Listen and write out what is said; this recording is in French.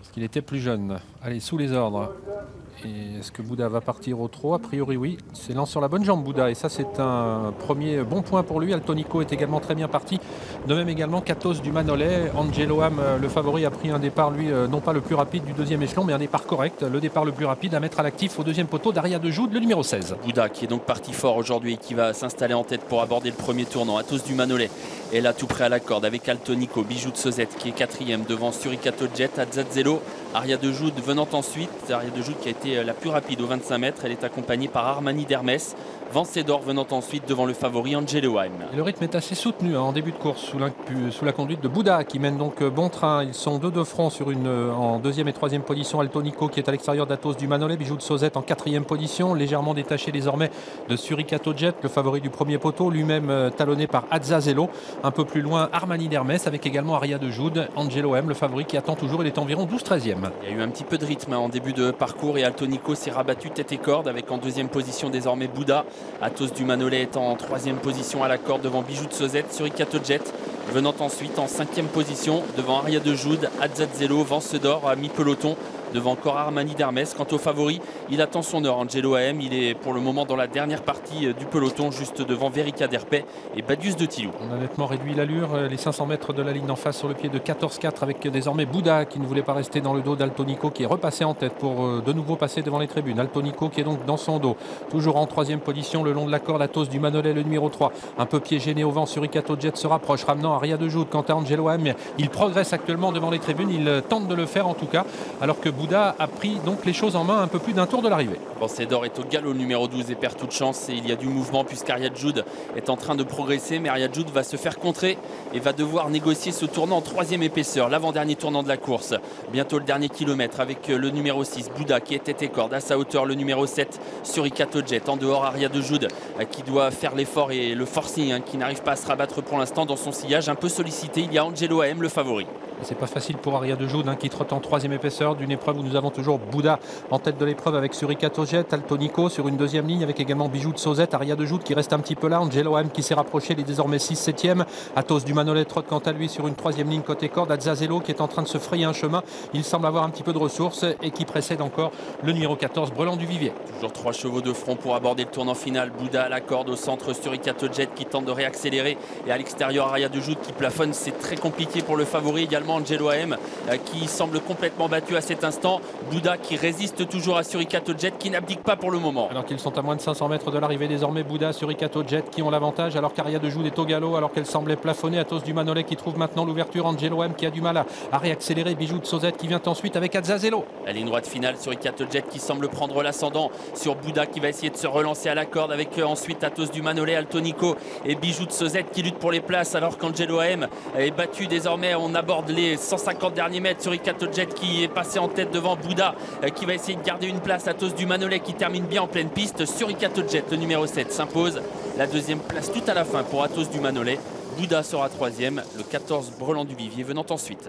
Parce qu'il était plus jeune. Allez, sous les ordres. Et est-ce que Bouddha va partir au trot? A priori oui. S'élance sur la bonne jambe Bouddha. Et ça c'est un premier bon point pour lui. Altonico est également très bien parti. De même également Katos du Manolet. Angelo Ham, le favori, a pris un départ lui non pas le plus rapide du deuxième échelon mais un départ correct. Le départ le plus rapide à mettre à l'actif au deuxième poteau d'Aria de Joude, le numéro 16. Bouddha qui est donc parti fort aujourd'hui et qui va s'installer en tête pour aborder le premier tournant. Athos du Manolet est là tout près à la corde avec Altonico, Bijou de Sozette qui est quatrième devant Suricato Jet, Azzazzello, Aria de Joude venant ensuite. Aria de Joude qui a été la plus rapide au 25 mètres. Elle est accompagnée par Armani d'Hermès. Vancédor venant ensuite devant le favori Angelo Haim. Et le rythme est assez soutenu en début de course sous la conduite de Bouddha qui mène donc bon train. Ils sont deux de front en deuxième et troisième position. Altonico qui est à l'extérieur d'Athos du Manolet. Bijou de Sozette en quatrième position. Légèrement détaché désormais de Suricato Jet, le favori du premier poteau. Lui-même talonné par Azzazzello. Un peu plus loin Armani d'Hermès avec également Aria de Joude. Angelo Haim, le favori qui attend toujours. Il est environ 12-13e. Il y a eu un petit peu de rythme en début de parcours et Altonico s'est rabattu tête et corde avec en deuxième position désormais Bouddha. Athos du Manolet est en troisième position à la corde devant Bijou de Sozette. Suricato Jet venant ensuite en cinquième position devant Aria de Joude, Azzazzello, Vancédor à mi-peloton devant encore Armani d'Hermès. Quant au favori, il attend son heure. Angelo Haim, il est pour le moment dans la dernière partie du peloton, juste devant Verica d'Herpet et Badius de Tilou. On a nettement réduit l'allure, les 500 mètres de la ligne d'en face sur le pied de 14-4 avec désormais Bouddha qui ne voulait pas rester dans le dos d'Altonico qui est repassé en tête pour de nouveau passer devant les tribunes. Altonico qui est donc dans son dos, toujours en troisième position le long de la corde. Athos du Manolet, le numéro 3, un peu pied gêné au vent. Suricato Jet se rapproche, ramenant Aria de Joude. Quant à Angelo Haim, il progresse actuellement devant les tribunes, il tente de le faire en tout cas, alors que Bouddha a pris donc les choses en main un peu plus d'un tour de l'arrivée. Vancédor est au galop numéro 12 et perd toute chance et il y a du mouvement puisqu'Aria de Joude est en train de progresser, mais Aria de Joude va se faire contrer et va devoir négocier ce tournant en troisième épaisseur, l'avant-dernier tournant de la course. Bientôt le dernier kilomètre avec le numéro 6 Bouddha qui est tête et corde, à sa hauteur le numéro 7 Suricato Jet, en dehors Aria de Joude qui doit faire l'effort et le forcing qui n'arrive pas à se rabattre pour l'instant dans son sillage un peu sollicité. Il y a Angelo Haim, le favori. C'est pas facile pour Aria de Joude qui trotte en troisième épaisseur d'une épreuve où nous avons toujours Bouddha en tête de l'épreuve avec Suricato Jet, Altonico sur une deuxième ligne avec également Bijou de Sozette, Aria de Joude qui reste un petit peu là, Angelo Haim qui s'est rapproché, il est désormais 6-7e. Athos du Manolet trotte quant à lui sur une troisième ligne côté corde. Azzazzello qui est en train de se frayer un chemin, il semble avoir un petit peu de ressources et qui précède encore le numéro 14 Brelan du Vivier. Toujours 3 chevaux de front pour aborder le tournant final. Bouddha à la corde, au centre Suricato Jet qui tente de réaccélérer et à l'extérieur Aria de Joude qui plafonne. C'est très compliqué pour le favori, également Angelo Haim qui semble complètement battu à cet instant. Bouddha qui résiste toujours à Suricato Jet qui n'abdique pas pour le moment. Alors qu'ils sont à moins de 500 mètres de l'arrivée désormais, Bouddha, Suricato Jet qui ont l'avantage alors qu'Aria de Joude est au galop alors qu'elle semblait plafonner. Athos du Manolet qui trouve maintenant l'ouverture, Angelo Haim qui a du mal à réaccélérer, Bijou de Sozette qui vient ensuite avec Azzazzello. La ligne droite finale, Suricato Jet qui semble prendre l'ascendant sur Bouddha qui va essayer de se relancer à la corde avec ensuite Athos du Manolet, Altonico et Bijou de Sozette qui luttent pour les places alors qu'Angelo Haim est battu désormais. On aborde les 150 derniers mètres. Suricato Jet qui est passé en tête devant Bouddha qui va essayer de garder une place. Athos du Manolet qui termine bien en pleine piste. Suricato Jet, le numéro 7, s'impose. La deuxième place tout à la fin pour Athos du Manolet. Bouddha sera troisième, le 14 Brelan du Vivier venant ensuite.